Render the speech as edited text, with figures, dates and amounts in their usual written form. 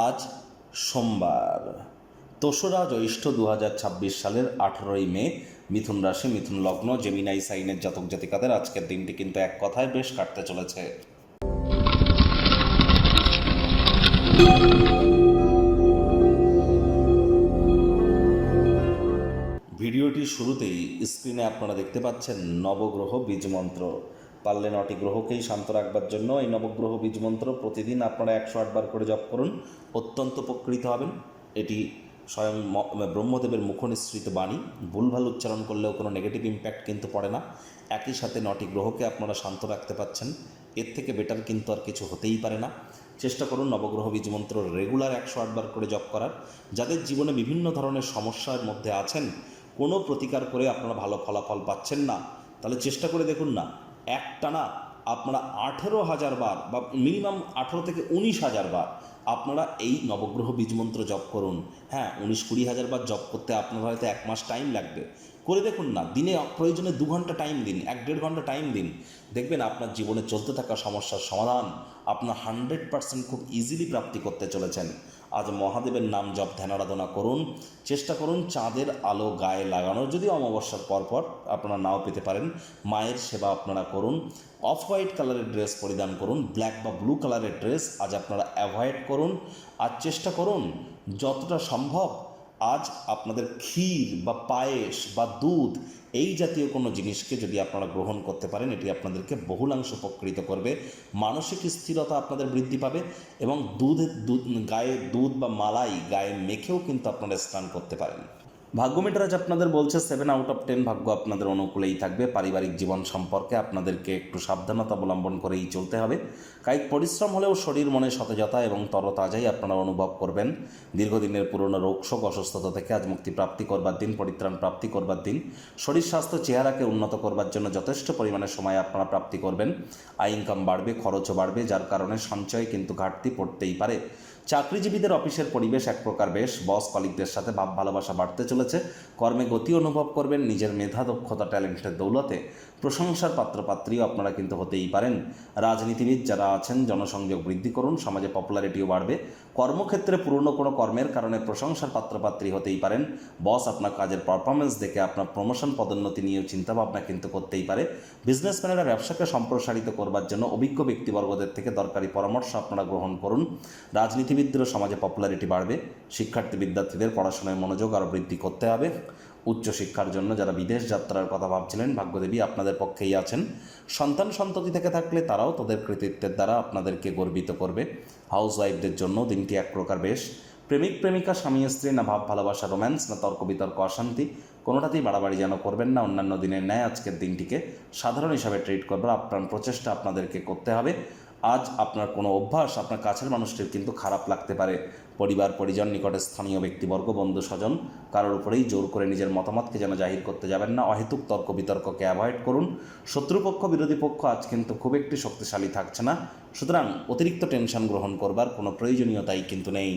আজ সোমবার, দোসরা জ্যৈষ্ঠ 2026 সালের 18ই মে। মিথুন রাশি, মিথুন লগ্ন, জেমিনাই সাইনের জাতক জাতিকাদের আজকের দিনটি কিন্তু এক কথায় বেশ কাটতে চলেছে। ভিডিওটির শুরুতেই স্ক্রিনে আপনারা দেখতে পাচ্ছেন নবগ্রহ বীজমন্ত্র। পারলে 9টি গ্রহকেই শান্ত রাখবার জন্য এই নবগ্রহ বীজমন্ত্র প্রতিদিন আপনারা 108 বার করে জপ করুন, অত্যন্ত উপকৃত হবেন। এটি স্বয়ং ব্রহ্মদেবের মুখনিসৃত বাণী, ভুলভাল উচ্চারণ করলেও কোনো নেগেটিভ ইম্প্যাক্ট কিন্তু পড়ে না। একই সাথে 9টি গ্রহকে আপনারা শান্ত রাখতে পাচ্ছেন, এর থেকে বেটার কিন্তু আর কিছু হতেই পারে না। চেষ্টা করুন নবগ্রহ বীজমন্ত্র রেগুলার 108 বার করে জপ করার। যাদের জীবনে বিভিন্ন ধরনের সমস্যার মধ্যে আছেন, কোনো প্রতিকার করে আপনারা ভালো ফলাফল পাচ্ছেন না, তাহলে চেষ্টা করে দেখুন না, একটানা আপনারা 18,000 বার বা মিনিমাম 18 থেকে 19,000 বার আপনারা এই নবগ্রহ বীজমন্ত্র জপ করুন। হ্যাঁ, 19-20 হাজার বার জপ করতে আপনার হয়তো 1 মাস টাইম লাগবে। করে দেখুন না, দিনে প্রয়োজনে 2 ঘন্টা টাইম দিন, 1-1.5 ঘন্টা টাইম দিন, দেখবেন আপনার জীবনে চলতে থাকা সমস্যার সমাধান আপনার 100% খুব ইজিলি প্রাপ্তি করতে চলেছেন। আজ মহাদেবের নাম জপ ধ্যান আরাধনা করুন। চেষ্টা করুন চাঁদের আলো গায়ে লাগানোর, যদিও অমাবস্যার পরপর আপনারা নাও পেতে পারেন। মায়ের সেবা আপনারা করুন। অফ হোয়াইট কালারের ড্রেস পরিধান করুন, ব্ল্যাক বা ব্লু কালারের ড্রেস আজ আপনারা অ্যাভয়েড করুন। আর চেষ্টা করুন যতটা সম্ভব আজ আপনাদের ক্ষীর বা পায়েস বা দুধ এই জাতীয় কোনো জিনিসকে যদি আপনারা গ্রহণ করতে পারেন, এটি আপনাদেরকে বহুলাংশ উপকৃত করবে। মানসিক স্থিরতা আপনাদের বৃদ্ধি পাবে এবং গায়ে দুধ বা মালাই গায়ে মেখেও কিন্তু আপনারা স্নান করতে পারেন। ভাগ্য মিটার আজ আপনাদের বলছে 7 আউট অফ 10 ভাগ্য আপনাদের অনুকূলেই থাকবে। পারিবারিক জীবন সম্পর্কে আপনাদেরকে একটু সাবধানতা অবলম্বন করেই চলতে হবে। কায়িক পরিশ্রম হলেও শরীর মনে সতেজতা এবং তরতাজাই আপনারা অনুভব করবেন। দীর্ঘদিনের পুরনো রোগশোক অসুস্থতা থেকে আজ মুক্তি প্রাপ্তি করবার দিন, পরিত্রাণ প্রাপ্তি করবার দিন। শরীর স্বাস্থ্য চেহারাকে উন্নত করবার জন্য যথেষ্ট পরিমাণে সময় আপনারা প্রাপ্তি করবেন। আয় ইনকাম বাড়বে, খরচও বাড়বে, যার কারণে সঞ্চয় কিন্তু ঘাটতি পড়তেই পারে। চাকরিজীবীদের অফিসের পরিবেশ এক প্রকার বেশ, বস কলিগদের সাথে ভাব ভালোবাসা বাড়তে চলেছে। কর্মে গতি অনুভব করবেন, নিজের মেধা দক্ষতা ট্যালেন্টের দৌলতে প্রশংসার পাত্রপাত্রীও আপনারা কিন্তু হতেই পারেন। রাজনীতিবিদ যারা আছেন জনসংযোগ বৃদ্ধি করুন, সমাজে পপুলারিটিও বাড়বে। কর্মক্ষেত্রে পুরনো কোনো কর্মের কারণে প্রশংসার পাত্রপাত্রী হতেই পারেন। বস আপনার কাজের পারফরমেন্স দেখে আপনার প্রমোশন পদোন্নতি নিয়েও চিন্তাভাবনা কিন্তু করতেই পারে। বিজনেসম্যানেরা ব্যবসাকে সম্প্রসারিত করবার জন্য অভিজ্ঞ ব্যক্তিবর্গদের থেকে দরকারি পরামর্শ আপনারা গ্রহণ করুন। রাজনীতিবিদদেরও সমাজে পপুলারিটি বাড়বে। শিক্ষার্থী বিদ্যার্থীদের পড়াশোনায় মনোযোগ আরও বৃদ্ধি করতে হবে। উচ্চশিক্ষার জন্য যারা বিদেশ যাত্রার কথা ভাবছিলেন, ভাগ্যদেবী আপনাদের পক্ষেই আছেন। সন্তান সন্ততি থেকে থাকলে তারাও তাদের কৃতিত্বের দ্বারা আপনাদেরকে গর্বিত করবে। হাউস ওয়াইফদের জন্য দিনটি এক প্রকার বেশ। প্রেমিক প্রেমিকা, স্বামী স্ত্রী, না ভাব ভালোবাসা রোম্যান্স, না তর্ক বিতর্ক অশান্তি, কোনোটাতেই বাড়াবাড়ি যেন করবেন না। অন্যান্য দিনের ন্যায় আজকের দিনটিকে সাধারণ হিসাবে ট্রিট করবার আপ্রাণ প্রচেষ্টা আপনাদেরকে করতে হবে। আজ আপনার কোনো অভ্যাস আপনার কাছের মানুষটির কিন্তু খারাপ লাগতে পারে। পরিবার পরিজন, নিকটে স্থানীয় ব্যক্তিবর্গ, বন্ধু স্বজন, কারোর উপরেই জোর করে নিজের মতামতকে যেন জাহির করতে যাবেন না। অহেতুক তর্ক বিতর্ককে অ্যাভয়েড করুন। শত্রুপক্ষ বিরোধী পক্ষ আজ কিন্তু খুব একটি শক্তিশালী থাকছে না, সুতরাং অতিরিক্ত টেনশন গ্রহণ করবার কোনো প্রয়োজনীয়তাই কিন্তু নেই।